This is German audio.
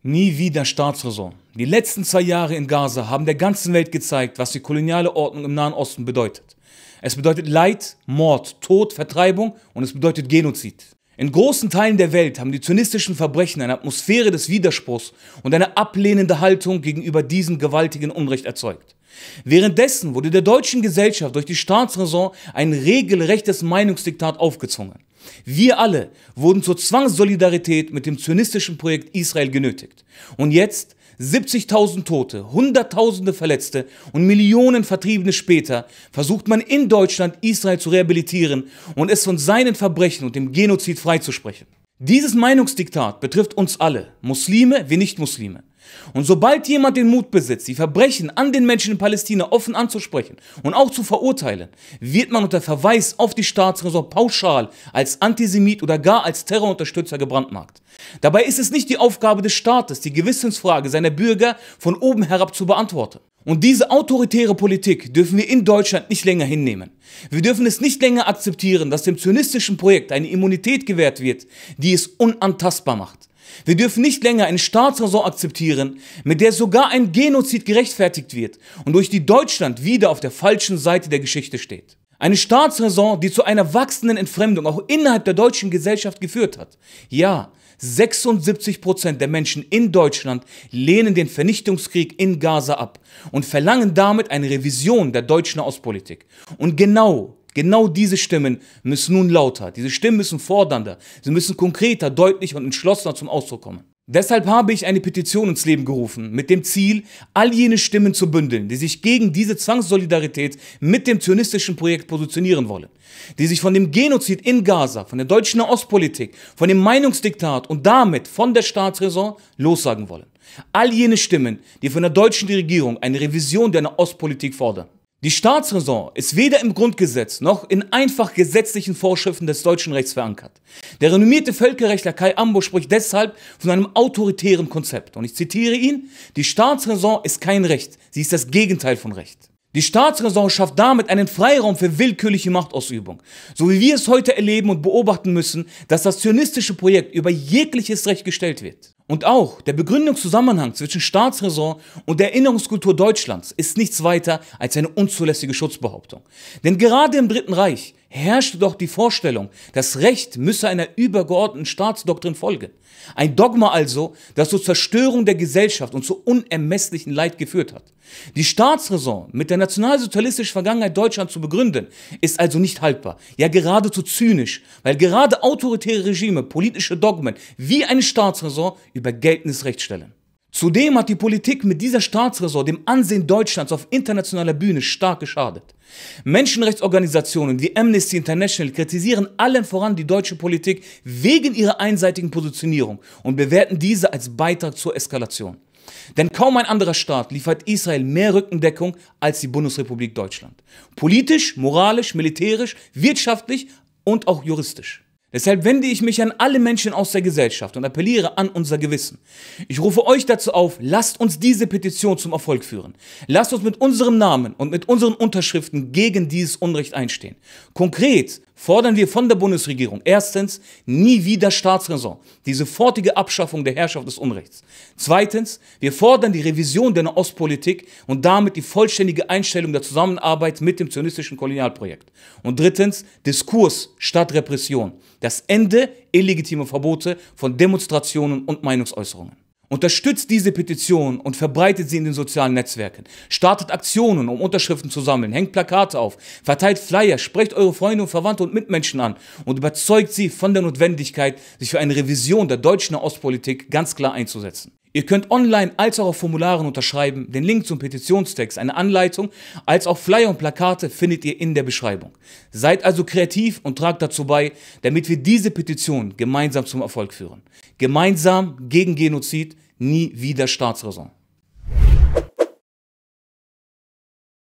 Nie wieder Staatsräson. Die letzten 2 Jahre in Gaza haben der ganzen Welt gezeigt, was die koloniale Ordnung im Nahen Osten bedeutet. Es bedeutet Leid, Mord, Tod, Vertreibung und es bedeutet Genozid. In großen Teilen der Welt haben die zionistischen Verbrechen eine Atmosphäre des Widerspruchs und eine ablehnende Haltung gegenüber diesem gewaltigen Unrecht erzeugt. Währenddessen wurde der deutschen Gesellschaft durch die Staatsräson ein regelrechtes Meinungsdiktat aufgezwungen. Wir alle wurden zur Zwangssolidarität mit dem zionistischen Projekt Israel genötigt. Und jetzt, 70.000 Tote, Hunderttausende Verletzte und Millionen Vertriebene später, versucht man in Deutschland Israel zu rehabilitieren und es von seinen Verbrechen und dem Genozid freizusprechen. Dieses Meinungsdiktat betrifft uns alle, Muslime wie Nicht-Muslime. Und sobald jemand den Mut besitzt, die Verbrechen an den Menschen in Palästina offen anzusprechen und auch zu verurteilen, wird man unter Verweis auf die Staatsräson pauschal als Antisemit oder gar als Terrorunterstützer gebrandmarkt. Dabei ist es nicht die Aufgabe des Staates, die Gewissensfrage seiner Bürger von oben herab zu beantworten. Und diese autoritäre Politik dürfen wir in Deutschland nicht länger hinnehmen. Wir dürfen es nicht länger akzeptieren, dass dem zionistischen Projekt eine Immunität gewährt wird, die es unantastbar macht. Wir dürfen nicht länger eine Staatsräson akzeptieren, mit der sogar ein Genozid gerechtfertigt wird und durch die Deutschland wieder auf der falschen Seite der Geschichte steht. Eine Staatsräson, die zu einer wachsenden Entfremdung auch innerhalb der deutschen Gesellschaft geführt hat. Ja, 76% der Menschen in Deutschland lehnen den Vernichtungskrieg in Gaza ab und verlangen damit eine Revision der deutschen Ostpolitik. Und genau diese Stimmen müssen nun lauter, diese Stimmen müssen fordernder, sie müssen konkreter, deutlicher und entschlossener zum Ausdruck kommen. Deshalb habe ich eine Petition ins Leben gerufen, mit dem Ziel, all jene Stimmen zu bündeln, die sich gegen diese Zwangssolidarität mit dem zionistischen Projekt positionieren wollen, die sich von dem Genozid in Gaza, von der deutschen Ostpolitik, von dem Meinungsdiktat und damit von der Staatsräson lossagen wollen. All jene Stimmen, die von der deutschen Regierung eine Revision der Ostpolitik fordern. Die Staatsräson ist weder im Grundgesetz noch in einfach gesetzlichen Vorschriften des deutschen Rechts verankert. Der renommierte Völkerrechtler Kai Ambo spricht deshalb von einem autoritären Konzept. Und ich zitiere ihn: Die Staatsräson ist kein Recht, sie ist das Gegenteil von Recht. Die Staatsräson schafft damit einen Freiraum für willkürliche Machtausübung, so wie wir es heute erleben und beobachten müssen, dass das zionistische Projekt über jegliches Recht gestellt wird. Und auch der Begründungszusammenhang zwischen Staatsräson und der Erinnerungskultur Deutschlands ist nichts weiter als eine unzulässige Schutzbehauptung. Denn gerade im Dritten Reich herrschte doch die Vorstellung, das Recht müsse einer übergeordneten Staatsdoktrin folgen. Ein Dogma also, das zur Zerstörung der Gesellschaft und zu unermesslichen Leid geführt hat. Die Staatsräson mit der nationalsozialistischen Vergangenheit Deutschlands zu begründen, ist also nicht haltbar, ja geradezu zynisch, weil gerade autoritäre Regime politische Dogmen wie eine Staatsräson über geltendes Recht stellen. Zudem hat die Politik mit dieser Staatsräson dem Ansehen Deutschlands auf internationaler Bühne stark geschadet. Menschenrechtsorganisationen wie Amnesty International kritisieren allen voran die deutsche Politik wegen ihrer einseitigen Positionierung und bewerten diese als Beitrag zur Eskalation. Denn kaum ein anderer Staat liefert Israel mehr Rückendeckung als die Bundesrepublik Deutschland. Politisch, moralisch, militärisch, wirtschaftlich und auch juristisch. Deshalb wende ich mich an alle Menschen aus der Gesellschaft und appelliere an unser Gewissen. Ich rufe euch dazu auf, lasst uns diese Petition zum Erfolg führen. Lasst uns mit unserem Namen und mit unseren Unterschriften gegen dieses Unrecht einstehen. Konkret fordern wir von der Bundesregierung erstens, nie wieder Staatsräson, die sofortige Abschaffung der Herrschaft des Unrechts. Zweitens, wir fordern die Revision der Ostpolitik und damit die vollständige Einstellung der Zusammenarbeit mit dem zionistischen Kolonialprojekt. Und drittens, Diskurs statt Repression. Das Ende illegitimer Verbote von Demonstrationen und Meinungsäußerungen. Unterstützt diese Petition und verbreitet sie in den sozialen Netzwerken. Startet Aktionen, um Unterschriften zu sammeln, hängt Plakate auf, verteilt Flyer, sprecht eure Freunde und Verwandte und Mitmenschen an und überzeugt sie von der Notwendigkeit, sich für eine Revision der deutschen Ostpolitik ganz klar einzusetzen. Ihr könnt online als auch auf Formularen unterschreiben. Den Link zum Petitionstext, eine Anleitung, als auch Flyer und Plakate findet ihr in der Beschreibung. Seid also kreativ und tragt dazu bei, damit wir diese Petition gemeinsam zum Erfolg führen. Gemeinsam gegen Genozid, nie wieder Staatsräson.